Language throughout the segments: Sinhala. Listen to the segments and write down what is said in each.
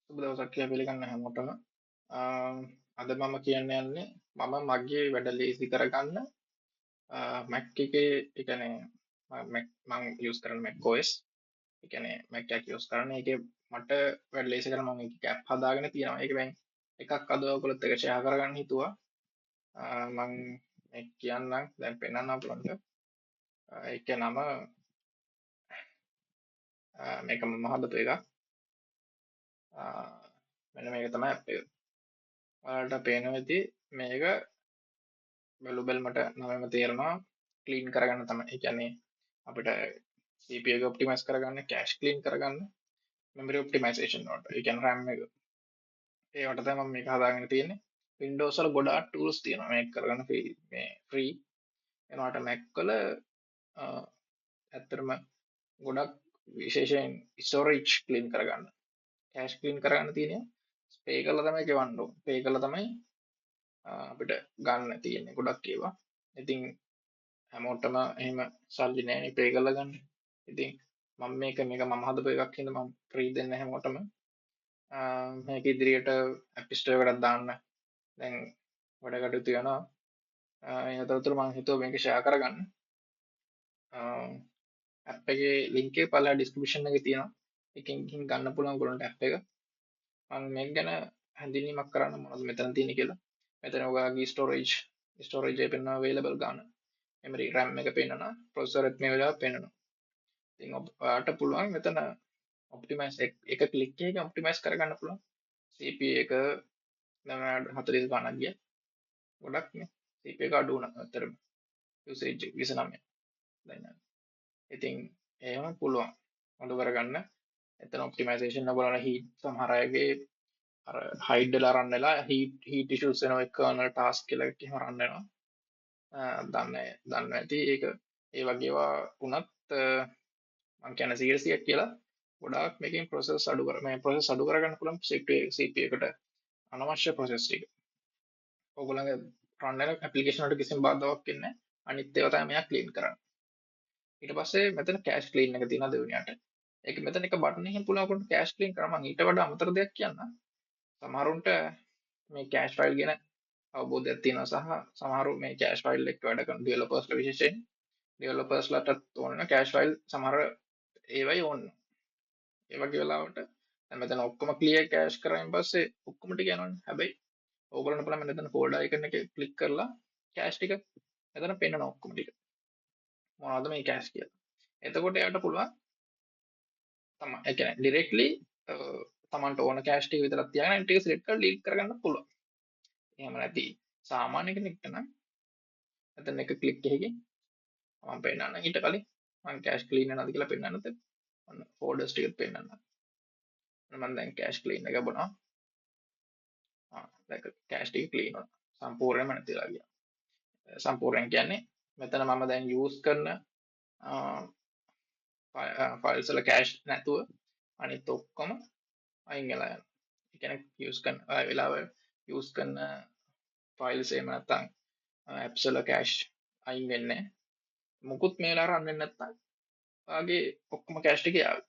සුබ දවසක් කියලා පිළිගන්න හැමෝටම. අද මම කියන්න යන්නේ මම මගේ වැඩ ලේසි කරගන්න Mac එකේ ඒ කියන්නේ මම යූස් කරන Mac OS ඒ කියන්නේ Mac එක යූස් කරන එකේ මට වැඩ ලේසි කරන්න මම එකේ app හදාගෙන තියෙනවා. ඒක දැන් එකක් අද ඔයගොල්ලොත් එක්ක share කරගන්න හිතුවා. මම මේක කියන්නම් දැන් පෙන්නන්න අපලන්ට. ඒකේ නම මේක මම හදපු එකක්. මෙන්න මේක තමයි app එක. ඔයාලට පේනවා ඇති මේක බැලු බැලමට නමම තේරෙනවා ක්ලීන් කරගන්න තමයි. ඒ කියන්නේ අපිට CPU එක ඔප්ටිමයිස් කරගන්න, කැෂ් ක්ලීන් කරගන්න, මෙමරි ඔප්ටිමයිසේෂන් වලට. ඒ කියන්නේ RAM එක. ඒවට තමයි මම මේක හදාගෙන තියෙන්නේ. Windows වල ගොඩාක් tools තියෙනවා මේක කරගන්න free. එනවාට Mac වල ඇත්තටම ගොඩක් විශේෂයෙන් storage ක්ලීන් කරගන්න, කැෂ් ක්ලීන් කරගන්න තියෙනවා. pay කරලා තමයි ගෙවන්න ඕනේ. pay කරලා තමයි අපිට ගන්න තියෙන්නේ ගොඩක් ඒවා. ඉතින් හැමෝටම එහෙම සල්ලි නැහැ pay කරලා ගන්න. ඉතින් මම මේක මම හදපු එකක් හින්දා මම free දෙන්න හැමෝටම. මේක ඉදිරියට App Store එකකට දාන්න දැන් වැඩ කටයුතු යනවා. ඒ අතරතුර මම හිතුවා මේක share කරගන්න. app එකේ link එක පළලා description එකේ තියෙනවා. එකකින් ගන්න පුළුවන් ඔයගොල්ලන්ට app එක. මම මේක ගැන හැඳින්වීමක් කරන්න මොනවද මෙතන තියෙන්නේ කියලා. මෙතන ඔයගොල්ලන්ගේ storage එක පෙන්වන available ගන්න. memory RAM එක පෙන්වනවා. processor එකත් මේ වෙලාවට පෙන්වනවා. ඉතින් ඔයාලට පුළුවන් මෙතන ඔප්ටිමයිස් එක ක්ලික් එකකින් ඔප්ටිමයිස් කරගන්න පුළුවන්. CPU එක දැන් 40 ගණන් ගියා. ගොඩක් නේ. CPU එක අඩු වුණා අතරම. usage 29. දැන් ඉතින් එහෙම පුළුවන්. අඩු කරගන්න. එතන ඔප්ටිමයිසේෂන් එක බලන heat සමහර අයගේ අර hide වෙලා run වෙලා heat issues වෙනවා ඒ kernel task කියලා එකක් එහෙම run වෙනවා. දන්න ඇති ඒක ඒ වගේ ඒවා වුණත් මම කියන serious එකක් කියලා ගොඩාක් මේකෙන් process අඩු කරගන්න පුළුවන් CPU එකට අනවශ්‍ය process ටික. ඔයගොල්ලන්ගේ run වෙන application වලට කිසිම බාධාවක් එන්නේ නැහැ. අනිත් ඒවා තමයි මෙයා clean කරන්නේ. ඊට පස්සේ මෙතන cache clean එක තියෙනවා දෙවෙනියට. ඒක මෙතන එක බටන් එකකින් පුළුවන් ඔයගොල්ලන්ට cache clean කරන්න. මම ඊට වඩා අමතර දෙයක් කියන්නම්. සමහරුන්ට මේ cache file ගැන අවබෝධයක් තියෙනවා සහ සමහරු මේ cache file එක වැඩ කරන developers ලා විශේෂයෙන් developers ලටත් ඕන වෙන cache file සමහර ඒවයි ඕන. ඒ වගේ වෙලාවට දැන් මෙතන ඔක්කොම clear cache කරායින් පස්සේ ඔක්කොම ටික යනවනේ. හැබැයි ඕගොල්ලන්ට පුළුවන් මෙතන folder icon එකේ click කරලා cache ටික මෙතන පෙන්නන ඔක්කොම ටික. මොනවද මේ cache කියලා. එතකොට එයාට පුළුවන් තමයි ඒ කියන්නේ directly තමන්ට ඕන cache ටික විතරක් තියාගෙන අනිත් ටික select කරලා delete කරගන්න පුළුවන්. එහෙම නැති සාමාන්‍ය කෙනෙක්ට නම් මෙතන එක click එකකින් මම පෙන්නන්න ඊට කලින් මම cache clean වෙනවද කියලා පෙන්නන්නත් ඔන්න folders ටිකත් පෙන්නන්න. මම දැන් cache clean එක බොනවා. දැන් cache ටික clean වුණා. සම්පූර්ණයෙන්ම නැතිලා ගියා. සම්පූර්ණයෙන් කියන්නේ මෙතන මම දැන් use කරන files වල cache නැතුව අනිත් ඔක්කොම අයින් වෙලා යනවා. ඒ කියන්නේ use කරන වෙලාව use කරන files එහෙම නැත්නම් apps වල cache අයින් වෙන්නේ නැහැ. මුකුත් මේ වෙලාවට run වෙන්නේ නැත්නම් ඔයාගේ ඔක්කොම cache ටික යාවි.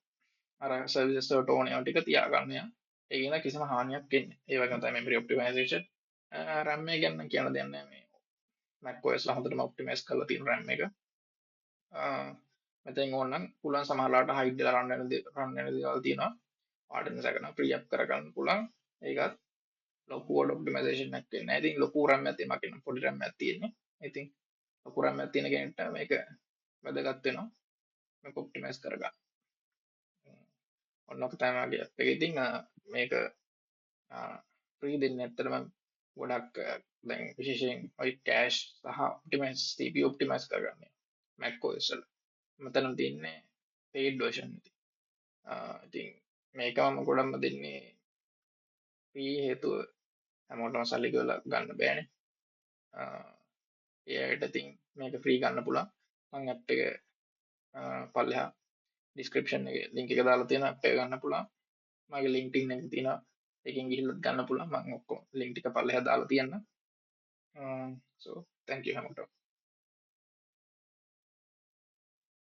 අර services වලට ඕන ඒවා ටික තියාගන්න යා. ඒකෙන් කිසිම හානියක් වෙන්නේ. ඒ වගේම තමයි memory optimization. RAM එක ගැන කියන්න දෙයක් නැහැ මේ macOS ලා හොඳටම optimize කරලා තියෙන RAM එක. මෙතෙන් ඕනනම් පුළුවන් සමහරලාට hide වෙලා run වෙන දේවල් තියෙනවා. ඔයාලට ඉන්නසකන free up කරගන්න පුළුවන්. ඒකත් ලොකුවට optimization එකක් වෙන්නේ නැහැ. ඉතින් ලොකු RAM එකක් තියෙනවා කියන පොඩි RAM එකක් තියෙන්නේ. ඉතින් ලොකු RAM එකක් තියෙන කෙනෙක්ට මේක වැදගත් වෙනවා. මේක optimize කරගන්න. ඔන්න ඔක තමයි මගේ app එක. ඉතින් මේක free දෙන්නේ ඇත්තටම ගොඩක් දැන් විශේෂයෙන් ඔය cache සහ optimize CPU optimize කරගන්න macOS වල. මෙතන තියෙන්නේ paid version ඉතින්. ඉතින් මේක මම ගොඩක්ම දෙන්නේ free හේතුව හැමෝටම සල්ලි ගෙවලා ගන්න බෑනේ. ඒ අයට ඉතින් මේක free ගන්න පුළුවන්. මම app එක පල්ලෙහා description එකේ link එක දාලා තියෙනවා app එක ගන්න පුළුවන්. මගේ LinkedIn එක තියෙනවා. ඒකෙන් ගිහිල්ලා ගන්න පුළුවන්. මම ඔක්කොම link ටික පල්ලෙහා දාලා තියන්නම්. So thank you හැමෝටම.